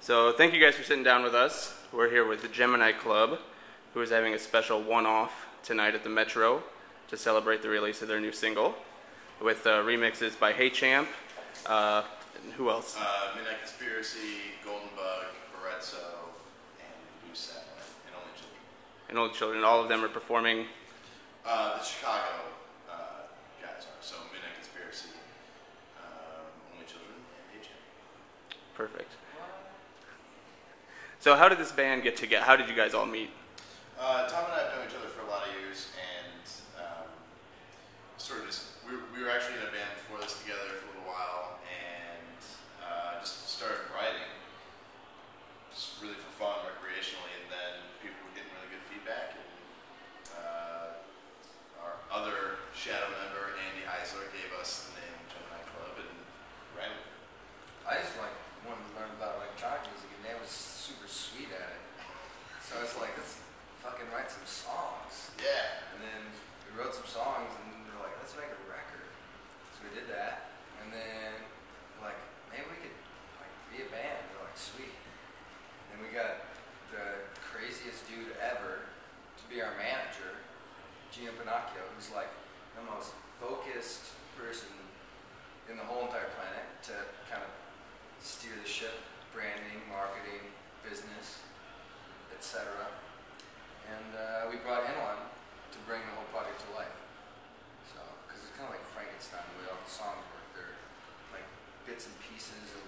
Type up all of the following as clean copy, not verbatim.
So thank you guys for sitting down with us. We're here with the Gemini Club, who is having a special one-off tonight at the Metro to celebrate the release of their new single, with remixes by Hey Champ, and who else? Midnight Conspiracy, Golden Bug, Barezzo, and Blue Satellite, and Only Children. And Only Children. All of them are performing. The Chicago guys are. So Midnight Conspiracy, Only Children, and Hey Champ. Perfect. So how did this band get together? How did you guys all meet? Tom and I have known each other for a lot of years, and sort of just we were actually in a band before this together for a little while, and just started writing, just really for fun, recreationally, and then people were getting really good feedback, and our other shadow member, Andy Heisler, gave us the name Gemini Club, and ran with it. I just wanted to learn about electronic music, and Dan was super sweet at it. So it's like, let's fucking write some songs. Yeah. And then we wrote some songs, and we were like, let's make a record. So we did that, and then like, maybe we could like be a band. We're like, sweet. And then we got the craziest dude ever to be our manager, Gino Pinocchio, who's like the most focused person in the whole entire planet to kind of steer the ship, branding, marketing, business, etc. And we brought him on to bring the whole project to life. So, because it's kind of like Frankenstein, the way all the songs work. They're like bits and pieces of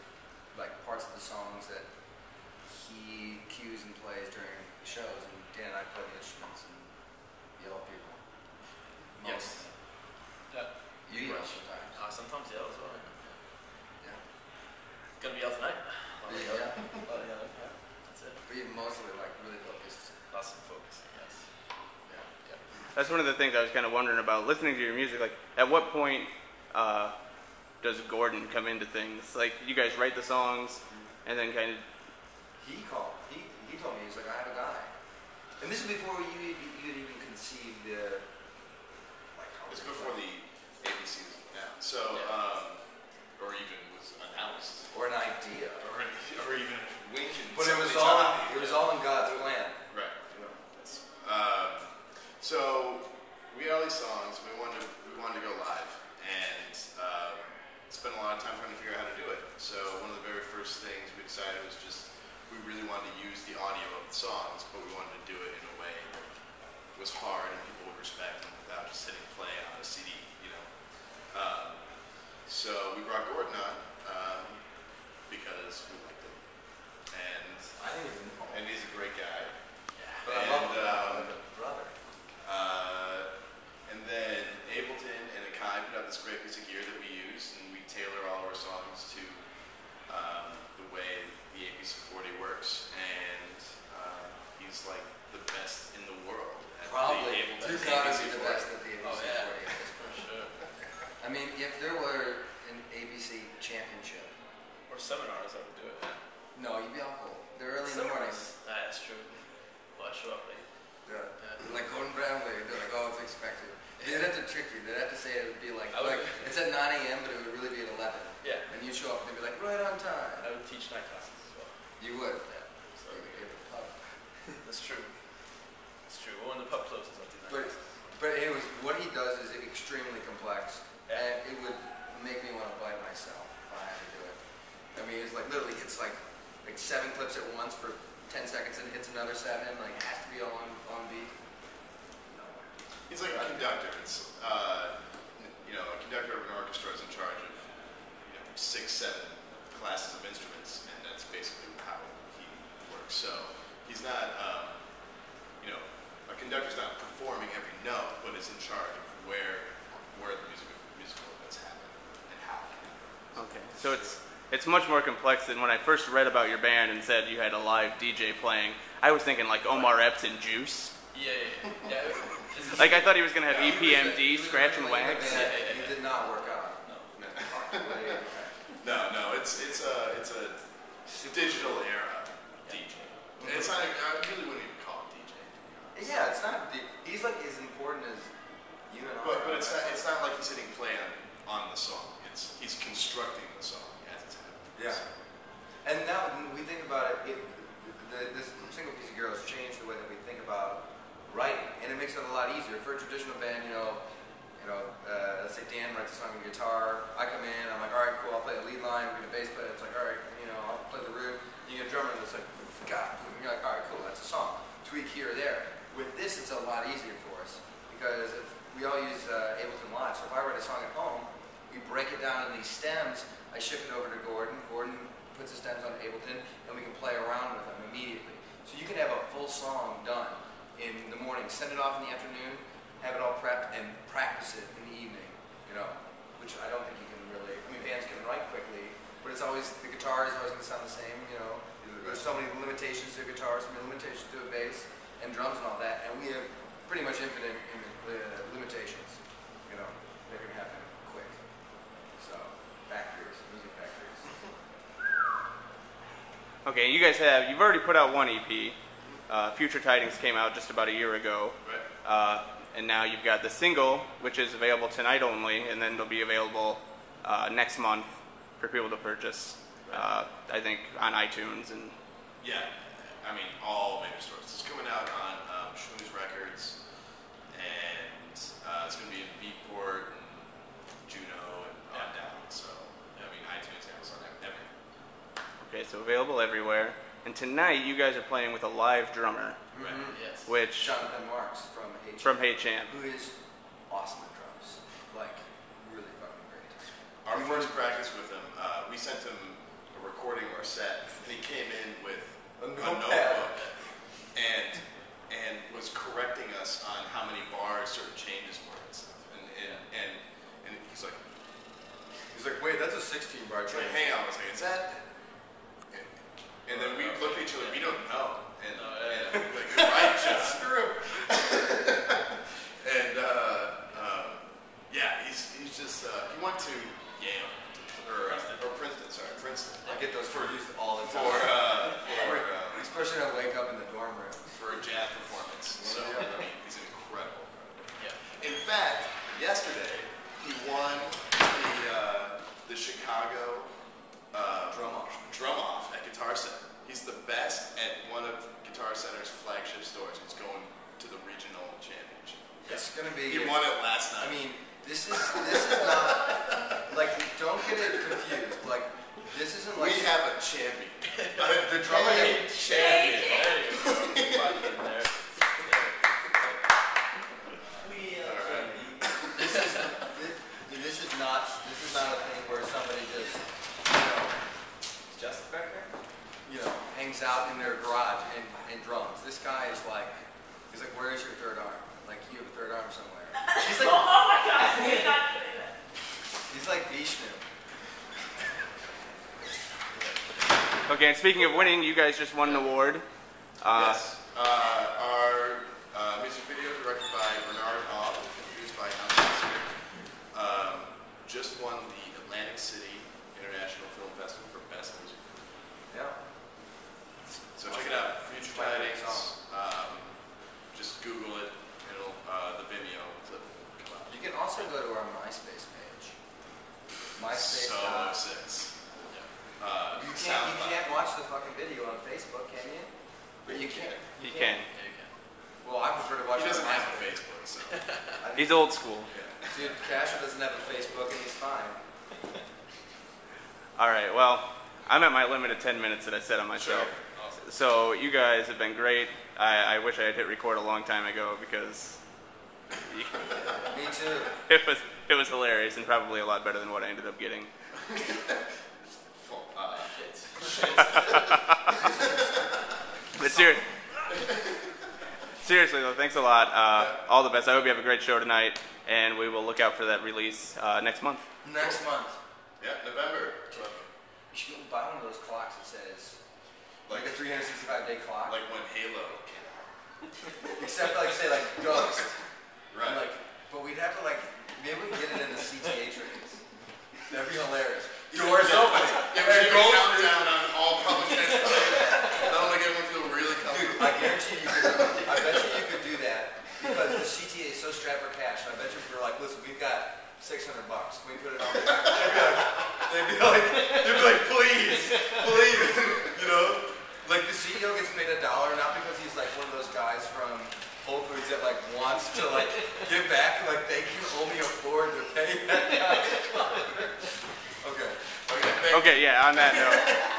like parts of the songs that he cues and plays during the shows, and Dan and I play the instruments and yell at people. Yes. Yeah. You yell sometimes. Sometimes yell as well. Yeah. Gonna be out tonight. Yeah. Yeah. That's it. But you're mostly like really focused. Lots of focusing, yes. Yeah. That's one of the things I was kind of wondering about listening to your music. Like, at what point does Gordon come into things? Like, you guys write the songs, and then kind of. He told me, he's like, I have a guy. And this is before you had even conceived like how It's before the ABC was announced. So, or even was announced. or an idea. Or even wink and But it was somebody's all in God's plan. Right. So we had all these songs. We wanted to go live, and spent a lot of time trying to figure out how to do it. So one of the very first things we decided was just we really wanted to use the audio of the songs, but we wanted to do it in a way that was hard and people would respect them without just hitting play on a CD, you know. So we brought Gordon on because we liked him, and I didn't even know. and he's a great guy. Yeah. But I love him like a brother. And then Ableton and Akai put out this great piece of gear that we use, and we tailor all of our songs to the way the ABC40 works, and he's like the best in the world at Probably. the Ableton He's gotta be ABC40. the best at the ABC 40. Oh, yeah. For sure. I mean, if there were an ABC championship. Or seminars, I would do it. No, you'd be awful. They're early in the morning. That's true. Well, I show up late. Yeah. Like Gordon Brown, they're like, oh, it's expected. They'd have to trick you. They'd have to say it would be like it's at 9 a.m., but it would really be at 11. Yeah. And you'd show up and they'd be like, right on time. I would teach night classes as well. You would. Yeah. So You would get the pub. that's true. It's true. Well, when the pub closes, I'll do night classes. But anyways, what he does is extremely complex, Yeah. and it would make me want to bite myself if I had to do it. I mean, it's like literally hits like 7 clips at once for 10 seconds and hits another 7, like it has to be all on beat. He's like a conductor. It's a conductor of an orchestra is in charge of 6, 7 classes of instruments, and that's basically how he works. So he's not, a conductor's not performing every note, but is in charge of where the musical events happen and how. Okay, so it's much more complex than when I first read about your band and said you had a live DJ playing. I was thinking like Omar Epps and Juice. Yeah. Like I thought he was gonna have EPMD, scratch and wax. It did not work out. No, it's a digital era DJ. It's not. I really wouldn't even call it DJ. Yeah, it's not. He's like as important as you and I. But it's not like he's hitting play on the song. He's constructing the song as it's happening. Yeah. And now when we think about it, this single piece of Gear has changed the way that we think about writing, and it makes it a lot easier for a traditional band. Let's say Dan writes a song on guitar. I come in, I'm like, all right, cool. I'll play a lead line. We get a bass player. It's like, all right, I'll play the root. You get a drummer that's like, God, and you're like, all right, cool. That's a song. Tweak here or there. With this, it's a lot easier for us because if we all use Ableton Live. So if I write a song at home, we break it down in these stems. I ship it over to Gordon. Gordon puts the stems on Ableton, and we can play around with them immediately. So you can have a full song done in the morning, send it off in the afternoon, have it all prepped, and practice it in the evening, which I don't think you can really, bands can write quickly, but it's always, the guitar is always going to sound the same, There's so many limitations to a guitar, so many limitations to a bass, and drums and all that, and we have pretty much infinite limitations, They're going to happen quick. So, music factories. Okay, you've already put out one EP. Future Tidings came out just about a year ago. Right. And now you've got the single, which is available tonight only, and then it'll be available next month for people to purchase, I think, on iTunes. And Yeah, all major stores. It's coming out on Schmooze Records, and it's going to be in Beatport and Juno and on down. So, iTunes, Amazon, everything. okay, so available everywhere. And tonight you guys are playing with a live drummer, Right. Yes. which Jonathan Marks from Hey Champ. who is awesome at drums, really fucking great. Our first practice with him, we sent him a recording of our set, and he came in with a notebook and was correcting us on how many bars certain changes were and stuff. And he's like, Wait, that's a 16-bar Wait, hang on a second, is that? And then we looked at each other, we don't know. And you're right, just true. And he's just he went to Yale or Princeton. I get those for used all the time. Especially when I wake up in the dorm room. For a jazz performance. So he's incredible. Yeah. In fact, yesterday he won the Chicago drum off at Guitar Center. He's the best at one of Guitar Center's flagship stores. He's going to the regional championship. It's gonna be. He won it last night. This is not don't get it confused. This isn't we have a champion. the drummer. Champion. This is not a thing where somebody just Just back there? hangs out in their garage and drums. This guy is he's like, where is your third arm? You have a third arm somewhere. He's like, Oh my God! You're not kidding me. he's like Vishnu. Okay, and speaking of winning, you guys just won an award. Yes. Our music video directed by Bernard Hobb, produced by Alan Smith, just won the Atlantic City International Film Festival for Best Music Video. Yeah. So check it out. Future Tidings. Just Google it. It'll the Vimeo clip will come out. You can also go to our MySpace page. MySpace. Solo 6. You can't watch the fucking video on Facebook, can you? But you can. You can. Yeah, you can. Well, I prefer to watch He it doesn't on have a MySpace. Facebook, so He's old school. yeah. Dude, Casher doesn't have a Facebook and he's fine. All right, well, I'm at my limit of 10 minutes that I set on myself. Awesome. So you guys have been great. I wish I had hit record a long time ago because Me too. it was hilarious and probably a lot better than what I ended up getting. But seriously though, thanks a lot. All the best. I hope you have a great show tonight, and we will look out for that release next month. Next month. Yeah, November. You should buy one of those clocks that says, like a 365-day clock. Like when Halo came out. Except say Ghost. Right. But we'd have to maybe we get it in the CTA trains. That'd be hilarious. Yeah, Doors open. Yeah, we should count down on all public transportation. That'll make everyone feel really comfortable. I guarantee I bet you could do that because the CTA is so strapped for cash. And I bet you if you're listen, we've got $600. Can we put it on there? They'd be like, please. CEO gets paid $1, not because he's like one of those guys from Whole Foods that like wants to like give back, like they can only afford to pay that guy. Okay. Okay, yeah, on that note.